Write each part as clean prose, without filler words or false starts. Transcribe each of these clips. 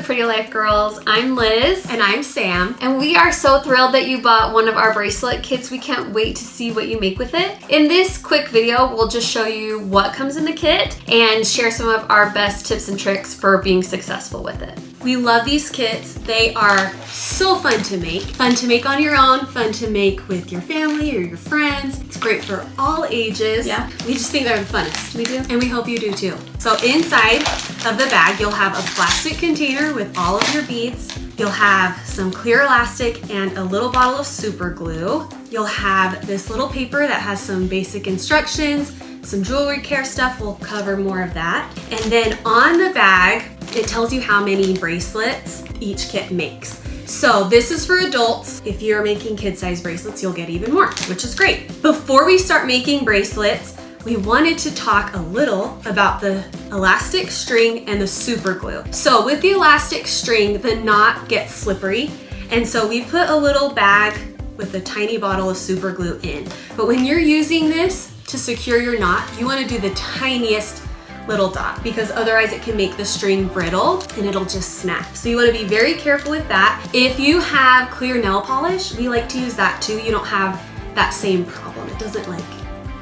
Pretty Life Girls. I'm Liz. And I'm Sam. And we are so thrilled that you bought one of our bracelet kits. We can't wait to see what you make with it. In this quick video, we'll just show you what comes in the kit and share some of our best tips and tricks for being successful with it. We love these kits. They are so fun to make. Fun to make on your own, fun to make with your family or your friends. It's great for all ages. Yeah. We just think they're the funnest. We do. And we hope you do too. So inside of the bag, you'll have a plastic container with all of your beads. You'll have some clear elastic and a little bottle of super glue. You'll have this little paper that has some basic instructions, some jewelry care stuff. We'll cover more of that. And then on the bag, it tells you how many bracelets each kit makes. So this is for adults. If you're making kid-size bracelets, you'll get even more, which is great. Before we start making bracelets, we wanted to talk a little about the elastic string and the super glue. So with the elastic string, the knot gets slippery. And so we put a little bag with a tiny bottle of super glue in. But when you're using this to secure your knot, you want to do the tiniest little dot, because otherwise it can make the string brittle and it'll just snap. So you want to be very careful with that. If you have clear nail polish, we like to use that too. You don't have that same problem. It doesn't like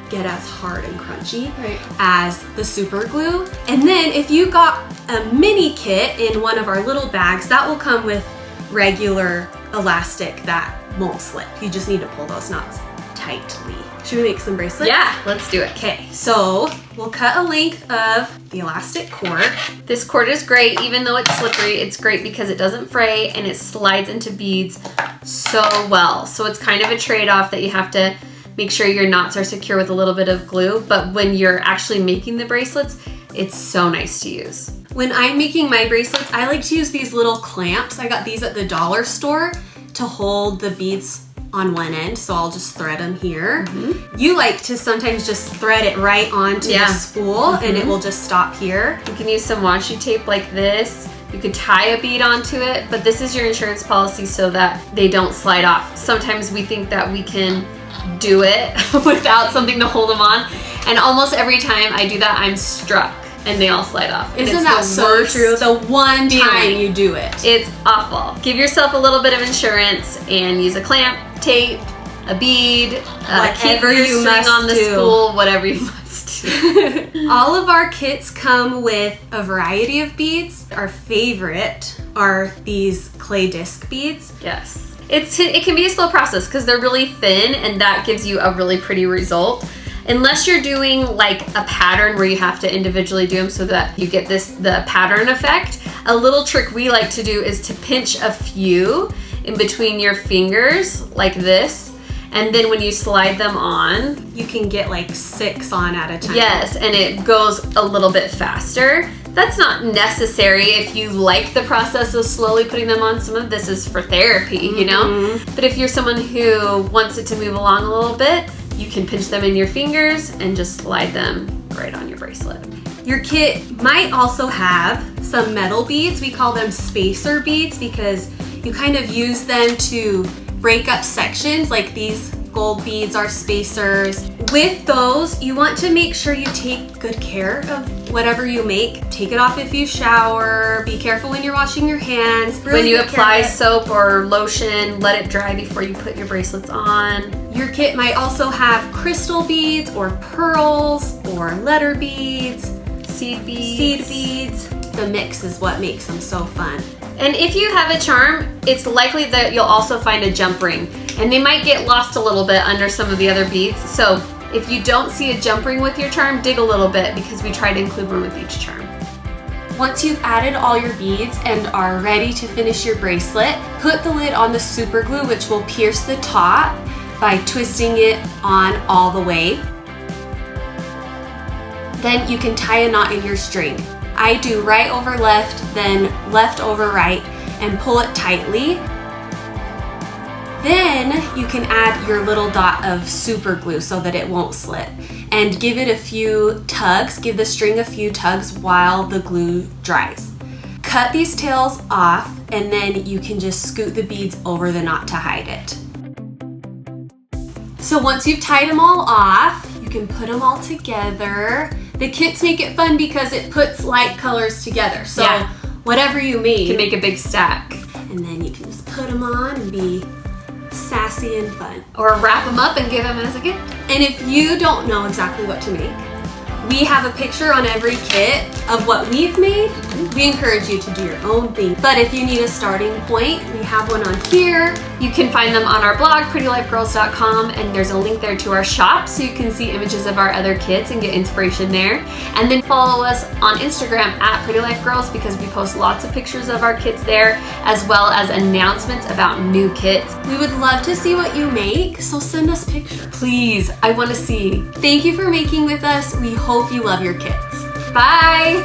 get as hard and crunchy as the super glue. And then if you got a mini kit in one of our little bags, that will come with regular elastic that won't slip. You just need to pull those knots tightly. Should we make some bracelets? Yeah, let's do it. Okay, so we'll cut a length of the elastic cord. This cord is great. Even though it's slippery, it's great because it doesn't fray and it slides into beads so well. So it's kind of a trade-off that you have to make sure your knots are secure with a little bit of glue. But when you're actually making the bracelets, it's so nice to use. When I'm making my bracelets, I like to use these little clamps. I got these at the dollar store to hold the beads on one end, so I'll just thread them here. You like to sometimes just thread it right onto the spool and it will just stop here. You can use some washi tape like this. You could tie a bead onto it, but this is your insurance policy so that they don't slide off. Sometimes we think that we can do it without something to hold them on, and almost every time I do that, I'm struck and they all slide off. Isn't that so true? The one time you do it. It's awful. Give yourself a little bit of insurance and use a clamp, tape, a bead, keep your string on the spool, whatever you must do. All of our kits come with a variety of beads. Our favorite are these clay disc beads. Yes. It can be a slow process because they're really thin and that gives you a really pretty result. Unless you're doing like a pattern where you have to individually do them so that you get the pattern effect. A little trick we like to do is to pinch a few in between your fingers like this, and then when you slide them on, you can get like 6 on at a time. Yes, and it goes a little bit faster. That's not necessary if you like the process of slowly putting them on. Some of this is for therapy, you know? But if you're someone who wants it to move along a little bit, you can pinch them in your fingers and just slide them right on your bracelet. Your kit might also have some metal beads. We call them spacer beads because you kind of use them to break up sections, like these gold beads are spacers. With those, you want to make sure you take good care of whatever you make. Take it off if you shower. Be careful when you're washing your hands. When you apply soap or lotion, let it dry before you put your bracelets on. Your kit might also have crystal beads or pearls or letter beads, seed beads. The mix is what makes them so fun. And if you have a charm, it's likely that you'll also find a jump ring. And they might get lost a little bit under some of the other beads. So if you don't see a jump ring with your charm, dig a little bit because we try to include one with each charm. Once you've added all your beads and are ready to finish your bracelet, put the lid on the super glue, which will pierce the top by twisting it on all the way. Then you can tie a knot in your string. I do right over left, then left over right, and pull it tightly. Then you can add your little dot of super glue so that it won't slip. And give it a few tugs, give the string a few tugs while the glue dries. Cut these tails off, and then you can just scoot the beads over the knot to hide it. So once you've tied them all off, you can put them all together. The kits make it fun because it puts light colors together. So whatever you You made. can make a big stack. And then you can just put them on and be sassy and fun. Or wrap them up and give them as a gift. And if you don't know exactly what to make, we have a picture on every kit of what we've made. We encourage you to do your own thing. But if you need a starting point, we have one on here. You can find them on our blog, prettylifegirls.com, and there's a link there to our shop so you can see images of our other kits and get inspiration there. And then follow us on Instagram at prettylifegirls because we post lots of pictures of our kits there, as well as announcements about new kits. We would love to see what you make, so send us pictures. Please, I want to see. Thank you for making with us. We hope you love your kits. Bye!